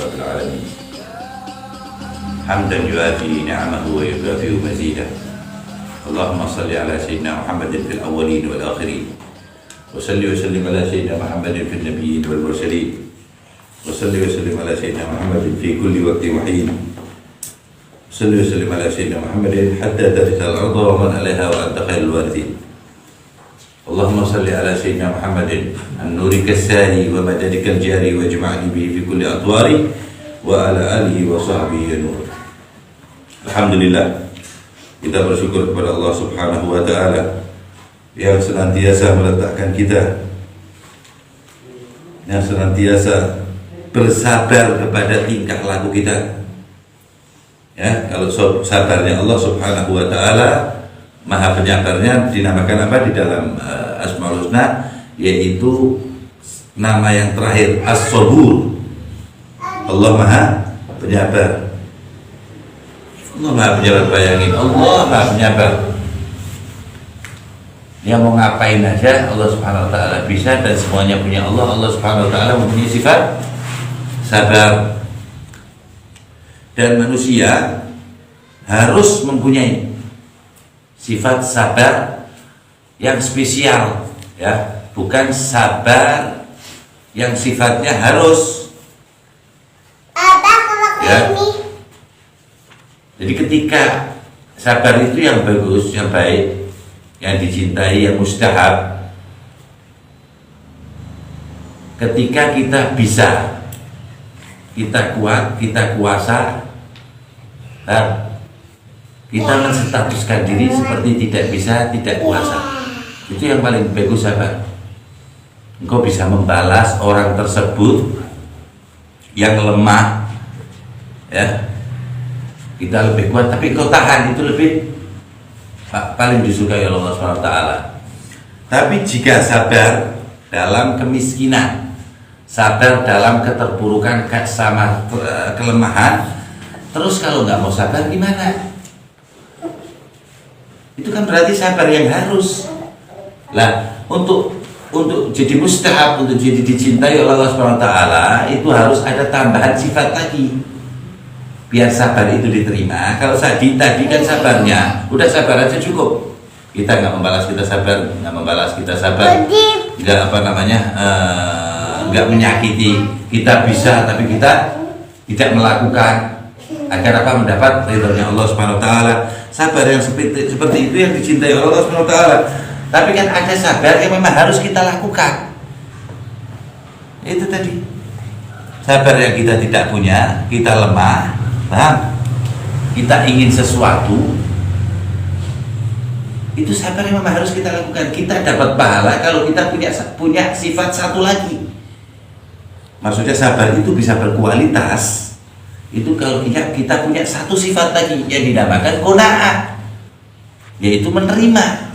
رب العالمين حمدا يوافي نعمه ويكافئ مزيده اللهم صل على سيدنا محمد في الأولين والآخرين وصل وسلم على سيدنا محمد في النبيين والمرسلين وصل وسلم على سيدنا محمد في كل وقت وحين وصل وسلم على سيدنا محمد حتى ترث الأرض ومن عليها وأنت خير الوارثين اللهم صل على سيدنا محمد النورك الساري ومددك الجاري واجمعني به في كل أطواري وعلى آله وصحبه نور. Alhamdulillah, kita bersyukur kepada Allah Subhanahu wa Ta'ala yang senantiasa meletakkan kita, yang senantiasa bersabar kepada tingkah laku kita. Ya, kalau sabarnya Allah Subhanahu wa Ta'ala, Maha Penyabarnya dinamakan apa di dalam Asmaul Husna, yaitu nama yang terakhir As-Sabur. Allah Maha Penyabar. Allah Maha Penyabar, bayangin, Allah Maha Penyabar. Dia mau ngapain aja Allah Subhanahu wa Ta'ala bisa, dan semuanya punya Allah. Allah Subhanahu wa Ta'ala mempunyai sifat sabar. Dan manusia harus mempunyai sifat sabar yang spesial, ya, bukan sabar yang sifatnya harus. Ya. Jadi ketika sabar itu yang bagus, yang baik, yang dicintai, yang mustahab, ketika kita bisa, kita kuat, kita kuasa, kita menstatuskan diri seperti tidak bisa, tidak kuasa. Itu yang paling bagus sabar. Engkau bisa membalas orang tersebut yang lemah, ya, kita lebih kuat, tapi kau tahan, itu lebih paling disukai oleh Allah SWT. Tapi jika sabar dalam kemiskinan, sabar dalam keterpurukan sama kelemahan, terus kalau nggak mau sabar gimana? Itu kan berarti sabar yang harus. Lah, untuk jadi mustahab, untuk jadi dicintai oleh Allah SWT, itu harus ada tambahan sifat lagi biar sabar itu diterima. Kalau tadi kan sabarnya udah sabar aja cukup, kita nggak membalas, kita sabar, nggak membalas, kita sabar, nggak nggak menyakiti, kita bisa tapi kita tidak melakukan, agar apa? Mendapat ridhonya Allah Subhanahu wa Ta'ala. Sabar yang seperti itu yang dicintai oleh Allah Subhanahu wa Ta'ala. Tapi kan ada sabar yang memang harus kita lakukan. Itu tadi, sabar yang kita tidak punya, kita lemah, paham? Kita ingin sesuatu, itu sabar yang memang harus kita lakukan. Kita dapat pahala kalau kita punya sifat satu lagi. Maksudnya sabar itu bisa berkualitas itu kalau kita punya satu sifat lagi yang dinamakan qanaah, yaitu menerima.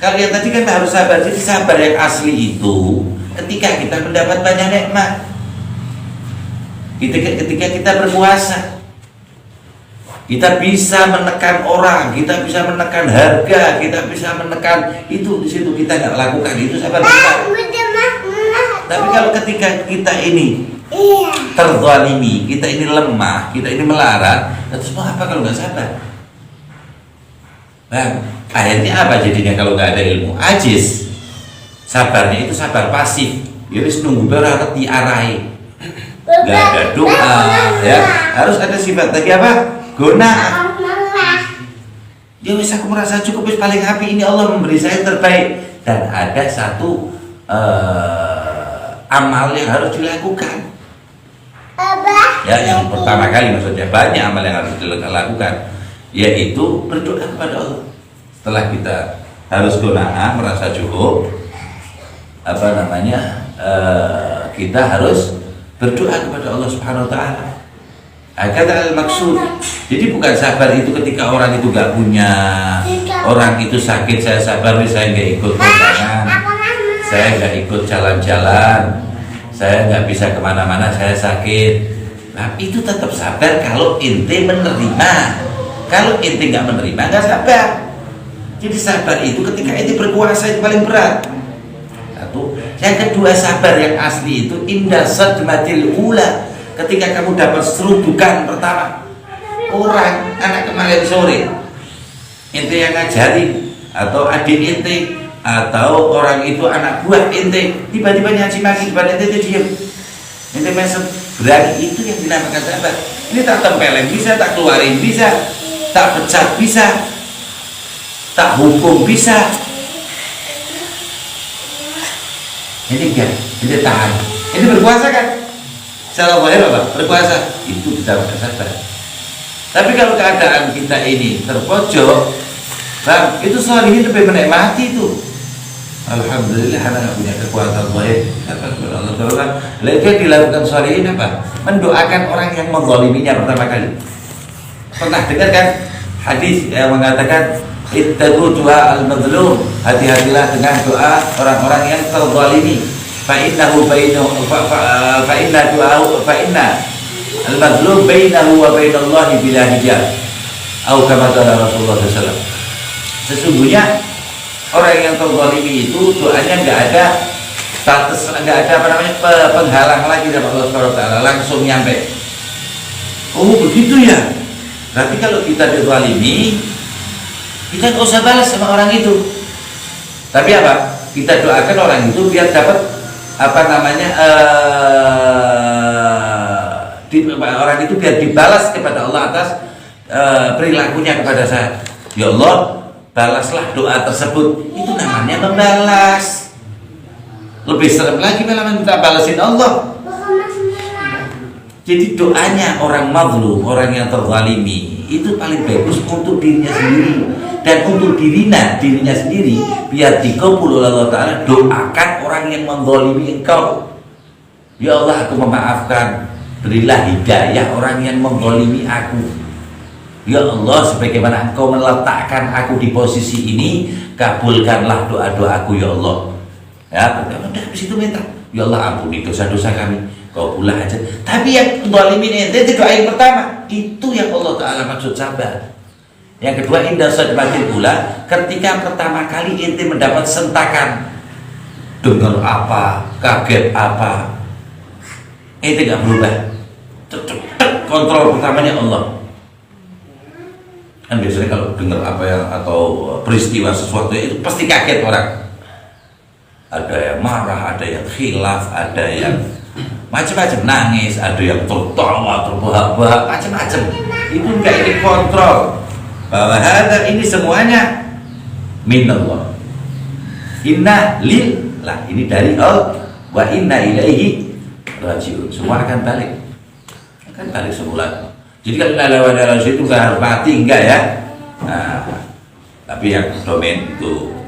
Kalau yang tadi kan harus sabar. Jadi sabar yang asli itu ketika kita mendapat banyak nikmat, ketika kita berpuasa, kita bisa menekan orang, kita bisa menekan harga, kita bisa menekan itu, di situ kita nggak lakukan, itu sabar kita. Tapi kalau ketika kita ini terzalimi, kita ini lemah, kita ini melarat, terus mau apa kalau nggak sabar? Nah, akhirnya apa jadinya kalau nggak ada ilmu? Ajiz. Sabarnya itu sabar pasif. Ya wis nunggu berarti arahi. Nggak ada doa, ya. Harus ada sifat tadi apa? Guna. Ya wis aku merasa cukup, wis paling happy, ini Allah memberi saya yang terbaik. Dan ada satu amal yang harus dilakukan. Ya, yang pertama kali maksudnya banyak amal yang harus dilakukan, yaitu berdoa kepada Allah. Setelah kita harus qanaah, merasa cukup, kita harus berdoa kepada Allah Subhanahu wa Ta'ala. Kata al-maksud. Jadi bukan sabar itu ketika orang itu gak punya, orang itu sakit, saya sabar, saya gak ikut kondangan, saya gak ikut jalan-jalan, saya gak bisa kemana-mana, saya sakit. Nah, itu tetap sabar kalau ente menerima. Kalau ente gak menerima, gak sabar. Jadi sabar itu ketika ente berkuasa itu paling berat. Satu. Yang kedua, sabar yang asli itu indah sadmatil ula, ketika kamu dapat serudukan pertama orang anak kemarin sore ente yang ngajarin atau adik ente atau orang itu anak buah ente tiba-tiba nyaci maki depan ente diam ente mesem berani, itu yang dinamakan sahabat. Ini tak tempelin bisa, tak keluarin bisa, tak pecat bisa, tak hukum bisa, ini enggak, ini tahan, ini berkuasa kan? Salah boleh apa? Berkuasa, itu dinamakan sahabat. Tapi kalau keadaan kita ini terpojok, bang, itu sholihin lebih menikmati itu. Alhamdulillah anak nggak punya kekuatan baik. Allah Taala. Lalu dilakukan sholihin apa? Mendoakan orang yang menzaliminya pertama kali. Pernah dengar kan hadis yang mengatakan ittaqu du'a al-mazlum, hati-hatilah dengan doa orang-orang yang terzalimi. Fa innahu al-mazlum bainahu wa bainallahi bila hijab. Atau kama qala Rasulullah sallallahu alaihi wasallam. Sesungguhnya orang yang terzalimi itu doanya nggak ada status, nggak ada apa namanya penghalang lagi dari Allah Subhanahu wa taala, langsung nyampe. Oh begitu ya. Berarti kalau kita dizalimi, kita nggak usah balas sama orang itu. Tapi apa? Kita doakan orang itu biar dapat apa namanya orang itu biar dibalas kepada Allah atas perilakunya kepada saya. Ya Allah, balaslah doa tersebut. Itu namanya membalas. Lebih serem lagi malah minta balasin Allah. Jadi doanya orang mazlum, orang yang terzalimi itu paling bagus untuk dirinya sendiri dan untuk dirinya sendiri biar dikabul oleh Allah Ta'ala. Doakan orang yang menzalimi engkau. Ya Allah, aku memaafkan, berilah hidayah orang yang menzalimi aku. Ya Allah, sebagaimana engkau meletakkan aku di posisi ini, kabulkanlah doa-doaku ya Allah. Ya, udah habis itu minta, ya Allah ampuni dosa-dosa kami, kau pula aja. Tapi yang zalimin ente itu doa yang pertama, itu yang Allah Ta'ala maksud sabar. Yang kedua, indah sadaqatil ula, ketika pertama kali ente mendapat sentakan, dengar apa, kaget apa, ente gak berubah, kontrol pertamanya Allah. Kan biasanya kalau dengar apa yang atau peristiwa sesuatu itu pasti kaget orang. Ada yang marah, ada yang khilaf, ada yang macam-macam, nangis, ada yang tertawa, terbahak-bahak, macam-macam. Itu enggak ini kontrol bahwa hadza ini semuanya minallah. Inna lillah, ini dari Allah, wa inna ilaihi rajiun. Semua akan balik semula. Jadi kalau lalawan itu nggak harus mati, enggak ya. Nah, tapi yang domain itu